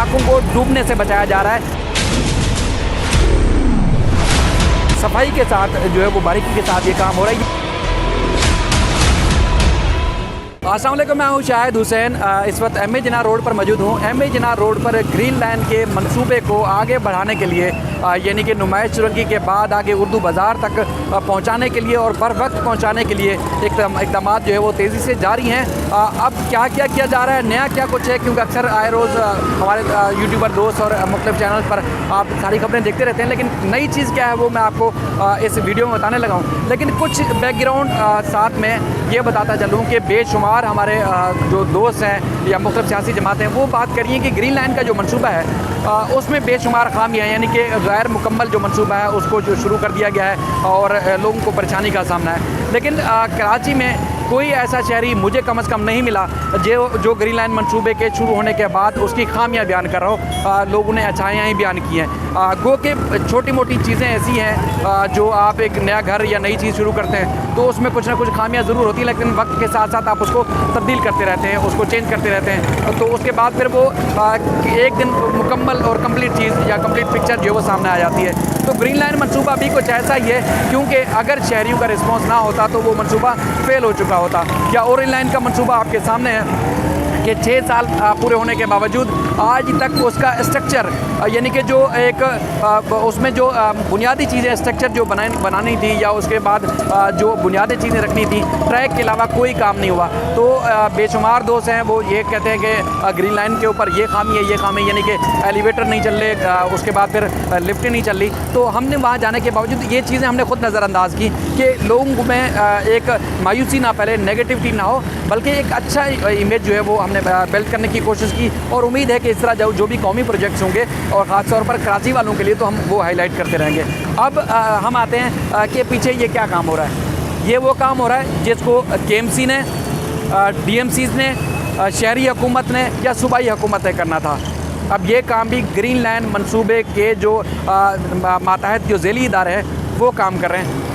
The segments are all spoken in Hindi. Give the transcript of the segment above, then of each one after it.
इलाकों को डूबने से बचाया जा रहा है। सफाई के साथ जो है वो बारीकी के साथ ये काम हो रहा है। अस्सलाम वालेकुम, मैं हूँ शाहिद हुसैन। इस वक्त एम ए जिन्ना रोड पर मौजूद हूँ। एम ए जिन्ना रोड पर ग्रीन लाइन के मंसूबे को आगे बढ़ाने के लिए यानी कि नुमाइश चुरंगी के बाद आगे उर्दू बाज़ार तक पहुँचाने के लिए और बर वक्त पहुँचाने के लिए इक़दाम जो है वो तेज़ी से जारी हैं। अब क्या क्या किया जा रहा है, नया क्या कुछ है, क्योंकि अक्सर आए रोज़ हमारे यूट्यूबर दोस्त और मुख्तलिफ चैनल पर आप सारी खबरें देखते रहते हैं, लेकिन नई चीज़ क्या है वो मैं आपको इस वीडियो में बताने लगा हूँ। लेकिन कुछ बैकग्राउंड साथ में ये बताता चलूँ कि बेशुमार हमारे जो दोस्त हैं या मुख्तलिफ सियासी जमातें वो बात करिए कि ग्रीन लाइन का जो मंसूबा है उसमें बेशुमार खामियाँ, यानी कि गैर मुकम्मल जो मंसूबा है उसको जो शुरू कर दिया गया है और लोगों को परेशानी का सामना है। लेकिन कराची में कोई ऐसा शहरी मुझे कम से कम नहीं मिला जो ग्रीन लाइन मंसूबे के शुरू होने के बाद उसकी खामियां बयान कर रहा हो। लोगों ने अच्छाइयाँ ही बयान की हैं। गो के छोटी मोटी चीज़ें ऐसी हैं जो आप एक नया घर या नई चीज़ शुरू करते हैं तो उसमें कुछ ना कुछ खामियां ज़रूर होती हैं, लेकिन वक्त के साथ साथ आप उसको तब्दील करते रहते हैं, उसको चेंज करते रहते हैं, तो उसके बाद फिर वो एक दिन मुकम्मल और कंप्लीट चीज़ या कंप्लीट पिक्चर जो है वो सामने आ जाती है। तो ग्रीन लाइन मंसूबा भी कुछ ऐसा ही है, क्योंकि अगर शहरियों का रिस्पॉन्स ना होता तो वो मंसूबा फेल हो चुका होता। या ऑरेंज लाइन का मंसूबा आपके सामने है कि 6 साल पूरे होने के बावजूद आज तक उसका स्ट्रक्चर यानी कि जो एक उसमें जो बुनियादी चीज़ें स्ट्रक्चर जो बनानी थी या उसके बाद जो बुनियादी चीज़ें रखनी थी, ट्रैक के अलावा कोई काम नहीं हुआ। तो बेशुमार दोस्त हैं वो ये कहते हैं कि ग्रीन लाइन के ऊपर ये खामी है, ये खामी, यानी कि एलिवेटर नहीं चल रहे, उसके बाद फिर लिफ्ट नहीं चल रही। तो हमने वहाँ जाने के बावजूद ये चीज़ें हमने खुद नज़रअंदाज की कि लोगों में एक मायूसी ना फैले, नेगेटिविटी ना हो, बल्कि एक अच्छा इमेज जो है वो हमने बिल्ड करने की कोशिश की। और उम्मीद है कि इस तरह जो भी कौमी प्रोजेक्ट्स होंगे और ख़ास तौर पर कराची वालों के लिए तो हम वो हाईलाइट करते रहेंगे। अब हम आते हैं कि पीछे ये क्या काम हो रहा है। ये वो काम हो रहा है जिसको KMC ने, DMCs ने, शहरी हुकूमत ने या सूबाई हुकूमत ने करना था। अब ये काम भी ग्रीन लाइन मंसूबे के जो मातहत जो ज़ेली इदारे हैं वो काम कर रहे हैं।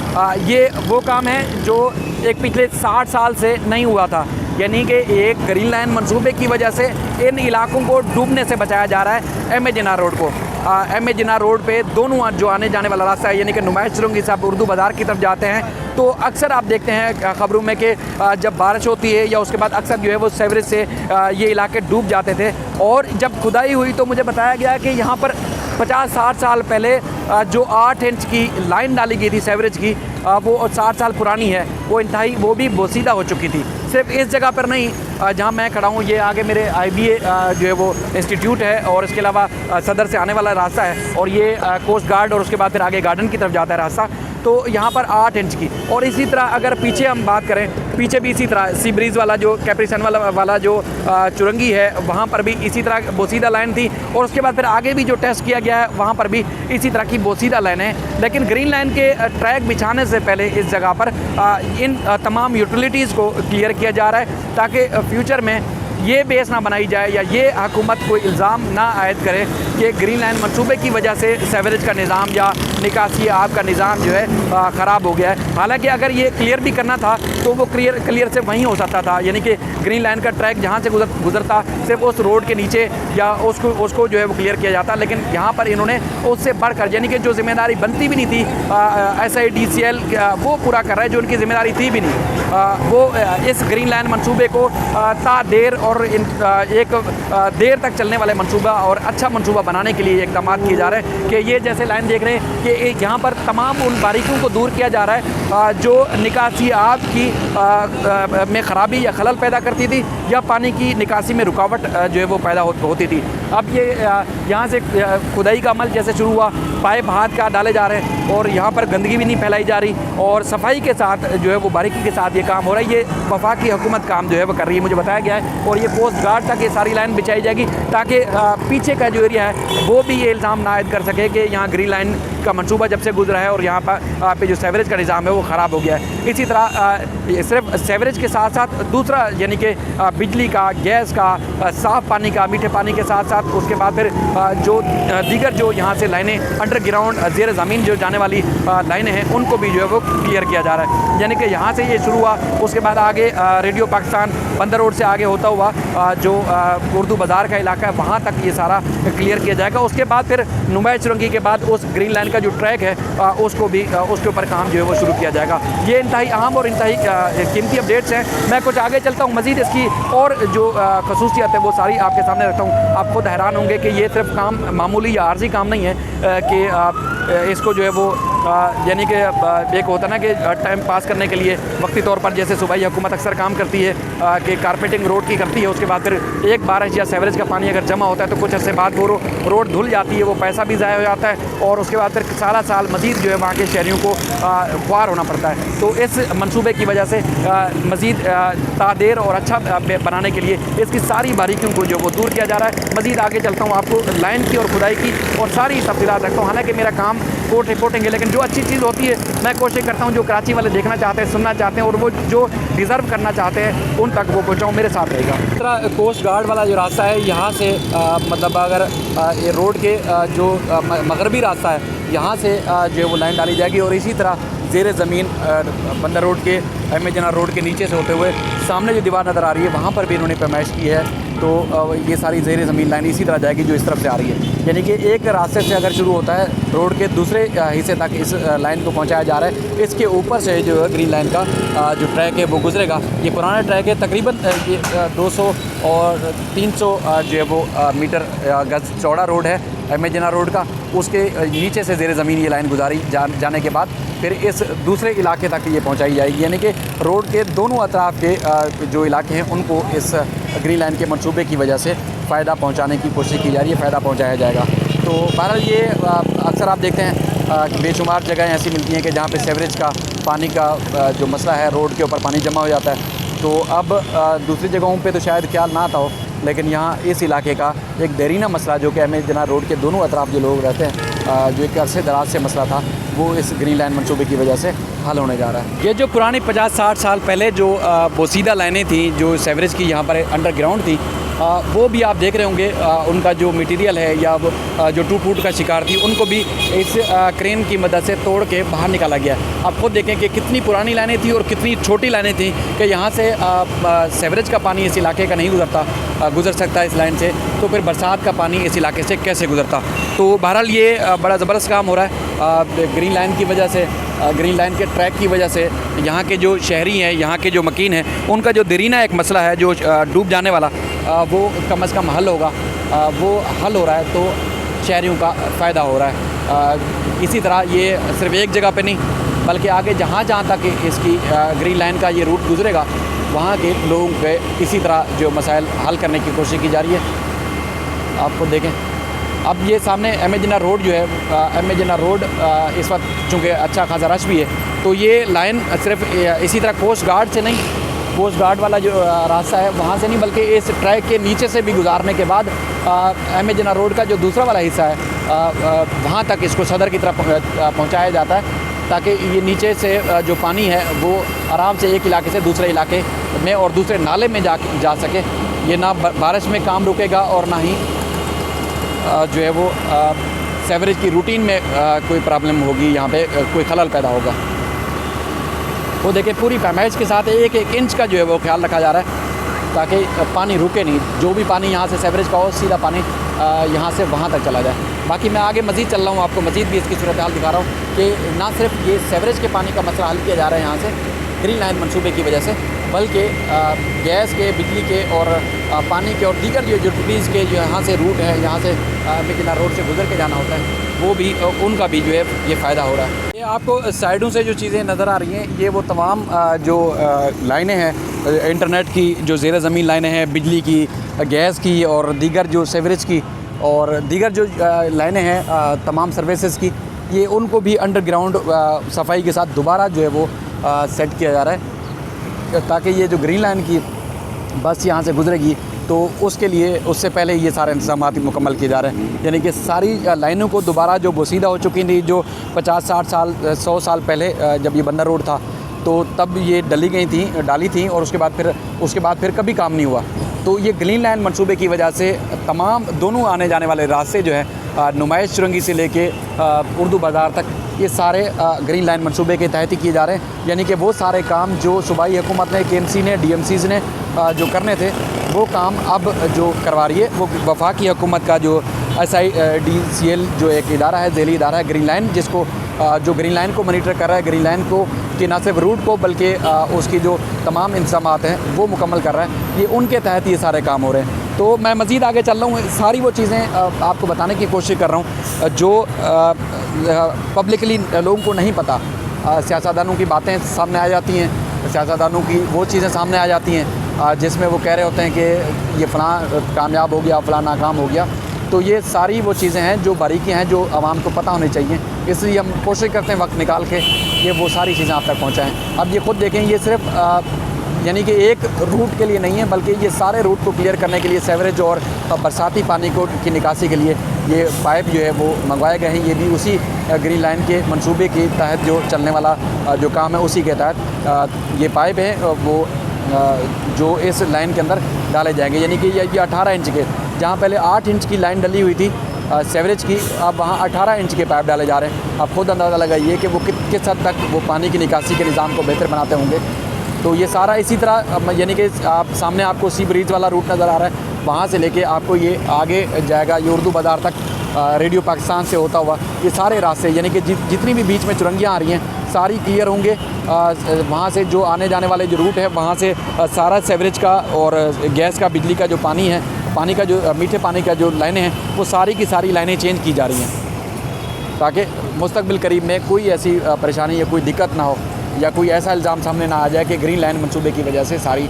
ये वो काम है जो एक पिछले 60 साल से नहीं हुआ था, यानी कि एक ग्रीन लाइन मंसूबे की वजह से इन इलाकों को डूबने से बचाया जा रहा है। एम ए जिन्ना रोड को एम ए जिन्ना रोड पे दोनों जो आने जाने वाला रास्ता है, यानी कि नुमाइश चुरंगी से आप उर्दू बाज़ार की तरफ जाते हैं तो अक्सर आप देखते हैं ख़बरों में कि जब बारिश होती है या उसके बाद अक्सर जो है वो सीवरेज से ये इलाके डूब जाते थे। और जब खुदाई हुई तो मुझे बताया गया कि यहाँ पर 50-60 साल पहले जो 8 इंच की लाइन डाली गई थी सीवरेज की, वो 60 साल पुरानी है, वो इंतहाई वो भी बोसीदा हो चुकी थी। सिर्फ इस जगह पर नहीं जहाँ मैं खड़ा हूँ, ये आगे मेरे IBA जो है वो इंस्टीट्यूट है और इसके अलावा सदर से आने वाला रास्ता है और ये कोस्ट गार्ड और उसके बाद फिर आगे गार्डन की तरफ जाता है रास्ता। तो यहाँ पर 8 इंच की, और इसी तरह अगर पीछे हम बात करें, पीछे भी इसी तरह सी ब्रीज़ वाला जो कैप्रिसन वाला जो चुरंगी है वहाँ पर भी इसी तरह बोसीदा लाइन थी और उसके बाद फिर आगे भी जो टेस्ट किया गया है वहाँ पर भी इसी तरह की बोसीदा लाइन है। लेकिन ग्रीन लाइन के ट्रैक बिछाने से पहले इस जगह पर इन तमाम यूटिलिटीज़ को क्लियर किया जा रहा है ताकि फ्यूचर में ये बेस ना बनाई जाए या ये हुकूमत को इल्ज़ाम ना आयद करे कि ग्रीन लाइन मंसूबे की वजह से सीवरेज का निज़ाम या निकासी आब का निज़ाम जो है ख़राब हो गया है। हालांकि अगर ये क्लियर भी करना था तो वो क्लियर से वहीं हो सकता था, यानी कि ग्रीन लाइन का ट्रैक जहाँ से गुजरता सिर्फ उस रोड के नीचे या उसको जो है वो क्लियर किया जाता। लेकिन यहाँ पर इन्होंने उससे बढ़कर, यानी कि जो जिम्मेदारी बनती भी नहीं थी SIDCL वो पूरा कर रहा है, जो उनकी ज़िम्मेदारी थी भी नहीं। वो इस ग्रीन लाइन मंसूबे को देर और एक देर तक चलने वाले मंसूबा और अच्छा मंसूबा बनाने के लिए इक़दाम किए जा रहे हैं कि ये जैसे लाइन देख रहे हैं कि यहाँ पर तमाम उन बारीकियों को दूर किया जा रहा है जो निकासी आब की में ख़राबी या खलल पैदा करती थी या पानी की निकासी में रुकावट जो है वो पैदा होती थी। अब ये यहाँ से खुदाई का अमल जैसे शुरू हुआ, पाइप हाथ का डाले जा रहे हैं और यहाँ पर गंदगी भी नहीं फैलाई जा रही और सफाई के साथ जो है वो बारीकी के साथ ये काम हो रहा है। ये वफाकी हुकूमत काम जो है वो कर रही है, मुझे बताया गया है। और ये पोस्ट गार्ड तक ये सारी लाइन बिछाई जाएगी ताकि पीछे का जो एरिया है वो भी ये इल्ज़ाम ना आयद कर सके कि यहाँ ग्रीन लाइन का मंसूबा जब से गुजरा है और यहाँ पर जो सीवरेज का निज़ाम है वो ख़राब हो गया है। इसी तरह सिर्फ सीवरेज के साथ साथ दूसरा यानी कि बिजली का, गैस का, साफ़ पानी का, मीठे पानी के साथ साथ उसके बाद फिर जो दीगर जो यहाँ से लाइनें अंडरग्राउंड ज़ेर ज़मीन जो जाने वाली लाइनें हैं उनको भी जो है वो क्लियर किया जा रहा है। यानी कि यहाँ से ये शुरू हुआ, उसके बाद आगे रेडियो पाकिस्तान बंदर रोड से आगे होता हुआ जो उर्दू बाज़ार का इलाका है वहाँ तक ये सारा क्लियर किया जाएगा। उसके बाद फिर नुमाइश सुरंगी के बाद उस ग्रीन लाइन का जो ट्रैक है उसको भी उसके ऊपर काम जो है वो शुरू किया जाएगा। ये इंतहाई अहम और इंतहाई कीमती अपडेट्स हैं। मैं कुछ आगे चलता हूँ, मज़ीद इसकी और जो खसूसियत है वो सारी आपके सामने रखता हूँ। आप खुद हैरान होंगे कि ये सिर्फ काम मामूली या आर्जी काम नहीं है कि इसको जो है वो यानी कि एक होता ना कि टाइम पास करने के लिए वक्ती तौर पर जैसे सूबाई हुकूमत अक्सर काम करती है कि कारपेटिंग रोड की करती है, उसके बाद फिर एक बारिश या सेवरेज का पानी अगर जमा होता है तो कुछ अर्से बाद वो रोड धुल जाती है, वो पैसा भी ज़ाया हो जाता है और उसके बाद फिर सारा साल मज़ीद जो है वहाँ के शहरियों को ख्वार होना पड़ता है। तो इस मनसूबे की वजह से मज़ीद तादेर और अच्छा बनाने के लिए इसकी सारी बारीकियों को जो वो दूर किया जा रहा है। मज़ीद आगे चलता हूँ, आपको लाइन की और खुदाई की और सारी तफसीलात रखता हूँ। हालाँकि मेरा काम कोर्ट रिपोर्टिंग है, लेकिन जो अच्छी चीज़ होती है मैं कोशिश करता हूँ जो कराची वाले देखना चाहते हैं, सुनना चाहते हैं और वो जो डिज़र्व करना चाहते हैं उन तक वो पहुँचाऊँ, मेरे साथ रहेगा। इस तरह कोस्ट गार्ड वाला जो रास्ता है यहाँ से मतलब अगर ये रोड के जो मगरबी रास्ता है यहाँ से जो है वो लाइन डाली जाएगी और इसी तरह ज़ेर ज़मीन बंदर रोड के एम ए जिन्ना रोड के नीचे से होते हुए सामने जो दीवार नज़र आ रही है वहाँ पर भी इन्होंने पैमाइश की है। तो ये सारी ज़ेर ज़मीन लाइन इसी तरह जाएगी जो इस तरफ से आ रही है, यानी कि एक रास्ते से अगर शुरू होता है रोड के दूसरे हिस्से तक इस लाइन को पहुंचाया जा रहा है। इसके ऊपर से जो है ग्रीन लाइन का जो ट्रैक है वो गुजरेगा। ये पुराना ट्रैक है, तकरीबन 200 और 300 जो है वो मीटर गज चौड़ा रोड है एम ए जिन्ना रोड का। उसके नीचे से ज़ेर ज़मीन ये लाइन गुजारी जाने के बाद फिर इस दूसरे इलाके तक ये पहुंचाई जाएगी, यानी कि रोड के दोनों अतराफ़ के जो इलाके हैं उनको इस ग्रीन लाइन के मंसूबे की वजह से फ़ायदा पहुंचाने की कोशिश की जा रही है, फ़ायदा पहुंचाया जाएगा। तो बहरहाल ये अक्सर आप देखते हैं बेशुमार जगहें ऐसी मिलती हैं कि जहाँ पे सीवरेज का पानी का जो मसला है, रोड के ऊपर पानी जमा हो जाता है। तो अब दूसरी जगहों पे तो शायद ख्याल ना आता हो, लेकिन यहाँ इस इलाके का एक देरीना मसला जो कि एम ए जिन्ना रोड के दोनों अतराफ़ जो लोग रहते हैं, जो एक अरसे दराज से मसला था, वो इस ग्रीन लाइन मंसूबे की वजह से हल होने जा रहा है। ये जो पुरानी 50-60 साल पहले जो बोसीदा लाइनें थी जो सीवरेज की यहाँ पर अंडरग्राउंड थी, वो भी आप देख रहे होंगे उनका जो मटेरियल है या जो टूट फूट का शिकार थी उनको भी इस क्रेन की मदद से तोड़ के बाहर निकाला गया। आप खुद देखें कि कितनी पुरानी लाइनें थी और कितनी छोटी लाइनें थी कि यहाँ से सीवरेज का पानी इस इलाके का नहीं गुज़र सकता इस लाइन से, तो फिर बरसात का पानी इस इलाके से कैसे गुज़रता। तो बहरहाल ये बड़ा ज़बरदस्त काम हो रहा है ग्रीन लाइन की वजह से, ग्रीन लाइन के ट्रैक की वजह से। यहाँ के जो शहरी हैं, यहाँ के जो मकीन हैं, उनका जो देरीना एक मसला है जो डूब जाने वाला, वो कम अज़ कम हल होगा, वो हल हो रहा है तो शहरियों का फ़ायदा हो रहा है। इसी तरह ये सिर्फ एक जगह पे नहीं बल्कि आगे जहाँ तक इसकी ग्रीन लाइन का ये रूट गुजरेगा वहाँ के लोगों के इसी तरह जो मसाइल हल करने की कोशिश की जा रही है। आपको देखें अब ये सामने एम ए जिन्ना रोड जो है, एम ए जिन्ना रोड इस वक्त चूँकि अच्छा खासा रश भी है, तो ये लाइन सिर्फ इसी तरह कोस्ट गार्ड से नहीं, कोस्ट गार्ड वाला जो रास्ता है वहाँ से नहीं बल्कि इस ट्रैक के नीचे से भी गुजारने के बाद एम ए जिन्ना रोड का जो दूसरा वाला हिस्सा है वहाँ तक इसको सदर की तरफ पहुँचाया जाता है, ताकि ये नीचे से जो पानी है वो आराम से एक इलाके से दूसरे इलाके में और दूसरे नाले में जा सके। ये ना बारिश में काम रुकेगा और ना ही जो है वो सीवरेज की रूटीन में कोई प्रॉब्लम होगी, यहाँ पे कोई खलल पैदा होगा। वो देखिए पूरी पैमाइश के साथ एक इंच का जो है वो ख्याल रखा जा रहा है ताकि पानी रुके नहीं, जो भी पानी यहाँ से सीवरेज का हो सीधा पानी यहाँ से वहाँ तक चला जाए। बाकी मैं आगे मज़ीद चल रहा हूँ, आपको मज़ीद भी इसकी सूरत हाल दिखा रहा हूँ कि ना सिर्फ ये सीवरेज के पानी का मसला हल किया जा रहा है यहाँ से ग्रीन लाइन मंसूबे की वजह से, बल्कि गैस के, बिजली के और पानी के और दीगर जो यूटिलिटीज़ के जो यहाँ से रूट है, यहाँ से जिन्ना रोड से गुजर के जाना होता है, वो भी उनका भी जो है ये फ़ायदा हो रहा है। ये आपको साइडों से जो चीज़ें नज़र आ रही हैं, ये वो तमाम जो लाइनें हैं इंटरनेट की, जो ज़ेर ज़मीन लाइनें हैं, बिजली की, गैस की और दीगर जो सीवरेज की और दीगर जो लाइनें हैं तमाम सर्विसेज की, ये उनको भी अंडरग्राउंड सफाई के साथ दोबारा जो है वो सेट किया जा रहा है, ताकि ये जो ग्रीन लाइन की बस यहाँ से गुजरेगी तो उसके लिए उससे पहले ये सारे इंतजाम मुकम्मल किए जा रहे हैं। यानी कि सारी लाइनों को दोबारा जो बोसीदा हो चुकी थी, जो 50-60 साल 100 साल पहले जब ये बंदर रोड था तो तब ये डाली थी और उसके बाद फिर कभी काम नहीं हुआ। तो ये ग्रीन लाइन मंसूबे की वजह से तमाम दोनों आने जाने वाले रास्ते जो है नुमाइश सुरंगी से लेके उर्दू बाज़ार तक ये सारे ग्रीन लाइन मंसूबे के तहत ही किए जा रहे हैं। यानी कि वो सारे काम जो सूबाई हुकूमत ने, KMC ने, DMCs ने जो करने थे वो काम अब जो करवा रही है वो वफाकी हुकूमत का जो SIDCL जो एक इदारा है, ज़ेली इदारा है ग्रीन लाइन, जिसको जो ग्रीन लाइन को मॉनिटर कर रहा है, ग्रीन लाइन को कि न सिर्फ रूट को बल्कि उसकी जो तमाम इंतज़ामात हैं वो मुकम्मल कर रहा है। ये उनके तहत ये सारे काम हो रहे हैं। तो मैं मज़ीद आगे चल रहा हूँ, सारी वो चीज़ें आपको बताने की कोशिश कर रहा हूँ जो पब्लिकली लोगों को नहीं पता। सियासतदानों की बातें सामने आ जाती हैं, सियासतदानों की वो चीज़ें सामने आ जाती हैं जिसमें वो कह रहे होते हैं कि ये फ़लाँ कामयाब हो गया, फ़लाँ नाकाम हो गया। तो ये सारी वो चीज़ें हैं जो बारीकियाँ हैं जो आवाम को पता होनी चाहिए, इसलिए हम कोशिश करते हैं वक्त निकाल के ये वो सारी चीज़ें आप तक पहुँचाएँ। अब ये ख़ुद देखें, ये सिर्फ यानी कि एक रूट के लिए नहीं है बल्कि ये सारे रूट को क्लियर करने के लिए सेवरेज और बरसाती पानी को की निकासी के लिए ये पाइप जो है वो मंगवाए गए हैं। ये भी उसी ग्रीन लाइन के मंसूबे के तहत जो चलने वाला जो काम है उसी के तहत ये पाइप है वो जो इस लाइन के अंदर डाले जाएंगे। यानी कि ये 18 इंच के, जहाँ पहले 8 इंच की लाइन डली हुई थी सेवरेज की, अब वहाँ 18 इंच के पाइप डाले जा रहे हैं। आप खुद अंदाज़ा लगाइए कि वो किस हद तक वो पानी की निकासी के निज़ाम को बेहतर बनाते होंगे। तो ये सारा इसी तरह यानी कि आप सामने आपको सी ब्रिज वाला रूट नज़र आ रहा है, वहाँ से लेके आपको ये आगे जाएगा ये उर्दू बाज़ार तक, रेडियो पाकिस्तान से होता हुआ ये सारे रास्ते, यानी कि जितनी भी बीच में चुरंगियाँ आ रही हैं सारी क्लियर होंगे। वहाँ से जो आने जाने वाले जो रूट है वहाँ से सारा सेवरेज का और गैस का, बिजली का जो पानी है, पानी का जो मीठे पानी का जो लाइनें हैं वो सारी की सारी लाइनें चेंज की जा रही हैं ताकि मुस्तकबिल करीब में कोई ऐसी परेशानी या कोई दिक्कत ना हो या कोई ऐसा इल्ज़ाम सामने ना आ जाए कि ग्रीन लाइन मंसूबे की वजह से सारी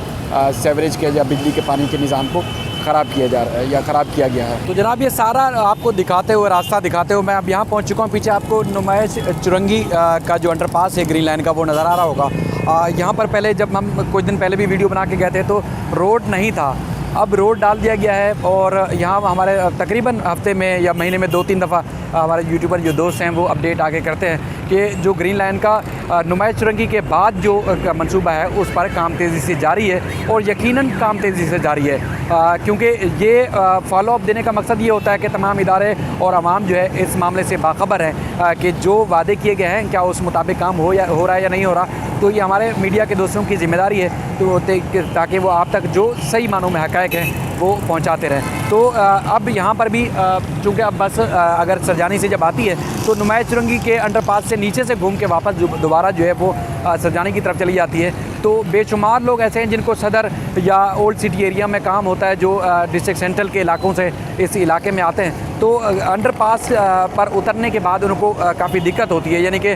सेवरेज के या बिजली के पानी के निज़ाम को ख़राब किया जा रहा है या ख़राब किया गया है। तो जनाब ये सारा आपको दिखाते हुए, रास्ता दिखाते हुए मैं अब यहाँ पहुँच चुका हूँ। पीछे आपको नुमाइश चुरंगी का जो अंडरपास है ग्रीन लाइन का वो नज़र आ रहा होगा। यहाँ पर पहले जब हम कुछ दिन पहले भी वीडियो बना के गए थे तो रोड नहीं था, अब रोड डाल दिया गया है और यहाँ हमारे तकरीबन हफ्ते में या महीने में 2-3 दफ़ा हमारे यूट्यूबर जो दोस्त हैं वो अपडेट आके करते हैं कि जो ग्रीन लाइन का नुमाइश चुरंगी के बाद जो मंसूबा है उस पर काम तेज़ी से जारी है और यकीनन काम तेज़ी से जारी है क्योंकि ये फॉलो अप देने का मकसद ये होता है कि तमाम इदारे और आवाम जो है इस मामले से बाखबर है कि जो वादे किए गए हैं क्या उस मुताबिक काम हो रहा है या नहीं हो रहा। तो ये हमारे मीडिया के दोस्तों की ज़िम्मेदारी है तो ताकि वो आप तक जो सही मानों में हक़ाइक़ हैं वो पहुंचाते रहें। तो अब यहाँ पर भी चूँकि अब बस अगर सरजानी से जब आती है तो नुमाइश चुरंगी के अंडरपास से नीचे से घूम के वापस दोबारा जो है वो सरजानी की तरफ चली जाती है। तो बेशुमार लोग ऐसे हैं जिनको सदर या ओल्ड सिटी एरिया में काम होता है जो डिस्ट्रिक्ट सेंट्रल के इलाकों से इस इलाके में आते हैं तो अंडरपास पर उतरने के बाद उनको काफ़ी दिक्कत होती है, यानी कि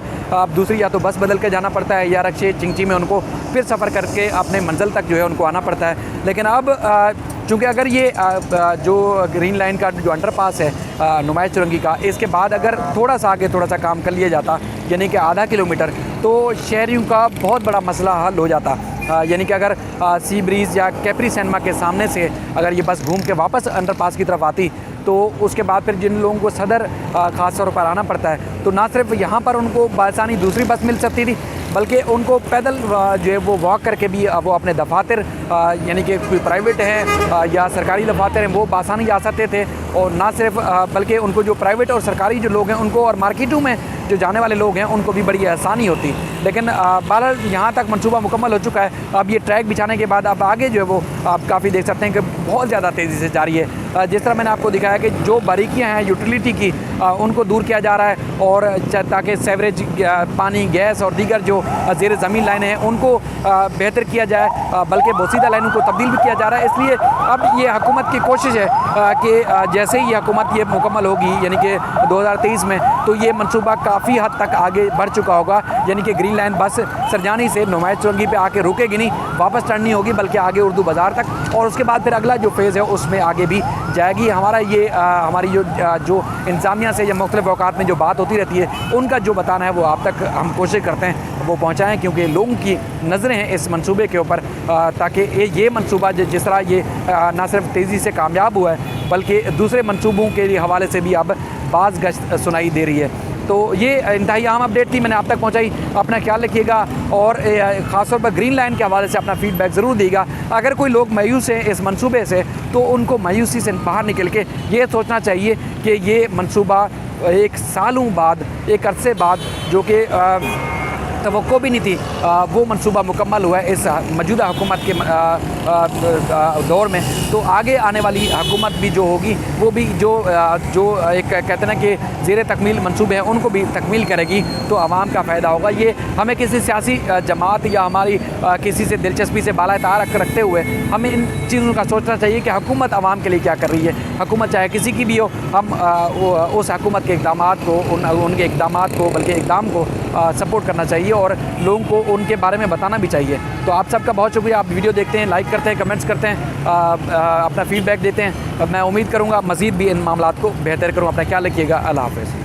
दूसरी या तो बस बदल के जाना पड़ता है या रक्शे चिंची में उनको फिर सफ़र करके अपने मंजिल तक जो है उनको आना पड़ता है। लेकिन अब चूँकि अगर ये जो ग्रीन लाइन का जो अंडरपास है नुमाइश चुरंगी का, इसके बाद अगर थोड़ा सा आगे थोड़ा सा काम कर लिया जाता यानी कि आधा किलोमीटर तो शहरियों का बहुत बड़ा मसला हल हो जाता। यानी कि अगर सी ब्रिज या कैप्री सिनेमा के सामने से अगर ये बस घूम के वापस अंडरपास की तरफ आती तो उसके बाद फिर जिन लोगों को सदर ख़ास तौर पर आना पड़ता है तो ना सिर्फ यहाँ पर उनको बासानी दूसरी बस मिल सकती थी बल्कि उनको पैदल जो है वो वॉक करके भी वो अपने दफातर यानी कि कोई प्राइवेट हैं या सरकारी दफातर हैं वो बासानी आ सकते थे। और ना सिर्फ बल्कि उनको जो प्राइवेट और सरकारी जो लोग हैं उनको और मार्केटों में जो जाने वाले लोग हैं उनको भी बड़ी आसानी होती। लेकिन बहरहाल यहाँ तक मंसूबा मुकम्मल हो चुका है। अब ये ट्रैक बिछाने के बाद अब आगे जो है वो आप काफ़ी देख सकते हैं कि बहुत ज़्यादा तेज़ी से जारी है। जिस तरह मैंने आपको दिखाया कि जो बारीकियाँ हैं यूटिलिटी की उनको दूर किया जा रहा है और ताकि सेवरेज पानी गैस और दीगर जो ज़ेर ज़मीन लाइनें हैं उनको बेहतर किया जाए, बल्कि बोसीदा लाइनों को तब्दील भी किया जा रहा है। इसलिए अब ये हुकूमत की कोशिश है कि जैसे ही हुकूमत ये मुकम्मल होगी यानी कि 2023 में तो ये मंसूबा काफ़ी हद तक आगे बढ़ चुका होगा। यानी कि ग्रीन लाइन बस सरजानी से नुमाइश चुरंगी पे आके रुकेगी नहीं, वापस टर्न नहीं होगी बल्कि आगे उर्दू बाज़ार तक और उसके बाद फिर अगला जो फेज़ है उसमें आगे भी जाएगी। हमारा ये हमारी जो इंतज़ामिया से या मुख्तलिफ़ अवकात में जो बात होती रहती है उनका जो बताना है वो आप तक हम कोशिश करते हैं वो पहुँचाएँ क्योंकि लोगों की नज़रें हैं इस मंसूबे के ऊपर ताकि ये मंसूबा जिस तरह ये ना सिर्फ तेज़ी से कामयाब हुआ है बल्कि दूसरे मंसूबों के हवाले से भी अब बाज़ गश्त सुनाई दे रही है। तो ये इंतहाई अहम अपडेट थी, मैंने आप तक पहुंचाई। अपना ख्याल रखिएगा और ख़ासतौर पर ग्रीन लाइन के हवाले से अपना फीडबैक ज़रूर दीजिएगा। अगर कोई लोग मायूस हैं इस मंसूबे से तो उनको मायूसी से बाहर निकल के ये सोचना चाहिए कि ये मंसूबा एक सालों बाद, एक अरसे बाद, जो कि तवक्को भी नहीं थी, वो मंसूबा मुकम्मल हुआ है इस मौजूदा हुकूमत के दौर में। तो आगे आने वाली हुकूमत भी जो होगी वो भी जो एक कहते हैं ना कि ज़ेर तकमील मंसूबे हैं उनको भी तकमील करेगी, तो आवाम का फ़ायदा होगा। ये हमें किसी सियासी जमात या हमारी किसी से दिलचस्पी से बाला तार रखते हुए हमें इन चीज़ों का सोचना चाहिए कि हुकूमत आवाम के लिए क्या कर रही है। हुकूमत चाहे किसी की भी हो, हम उस हुकूमत के इक़दामात को, उनके इक़दामात को, बल्कि इक़दाम को सपोर्ट करना चाहिए और लोगों को उनके बारे में बताना भी चाहिए। तो आप सबका बहुत शुक्रिया। आप वीडियो देखते हैं, लाइक करते हैं, कमेंट्स करते हैं, अपना फ़ीडबैक देते हैं। मैं उम्मीद करूँगा मज़ीद भी इन मामलात को बेहतर करूँ। अपना ख्याल रखिएगा। अल्लाह हाफ़िज़।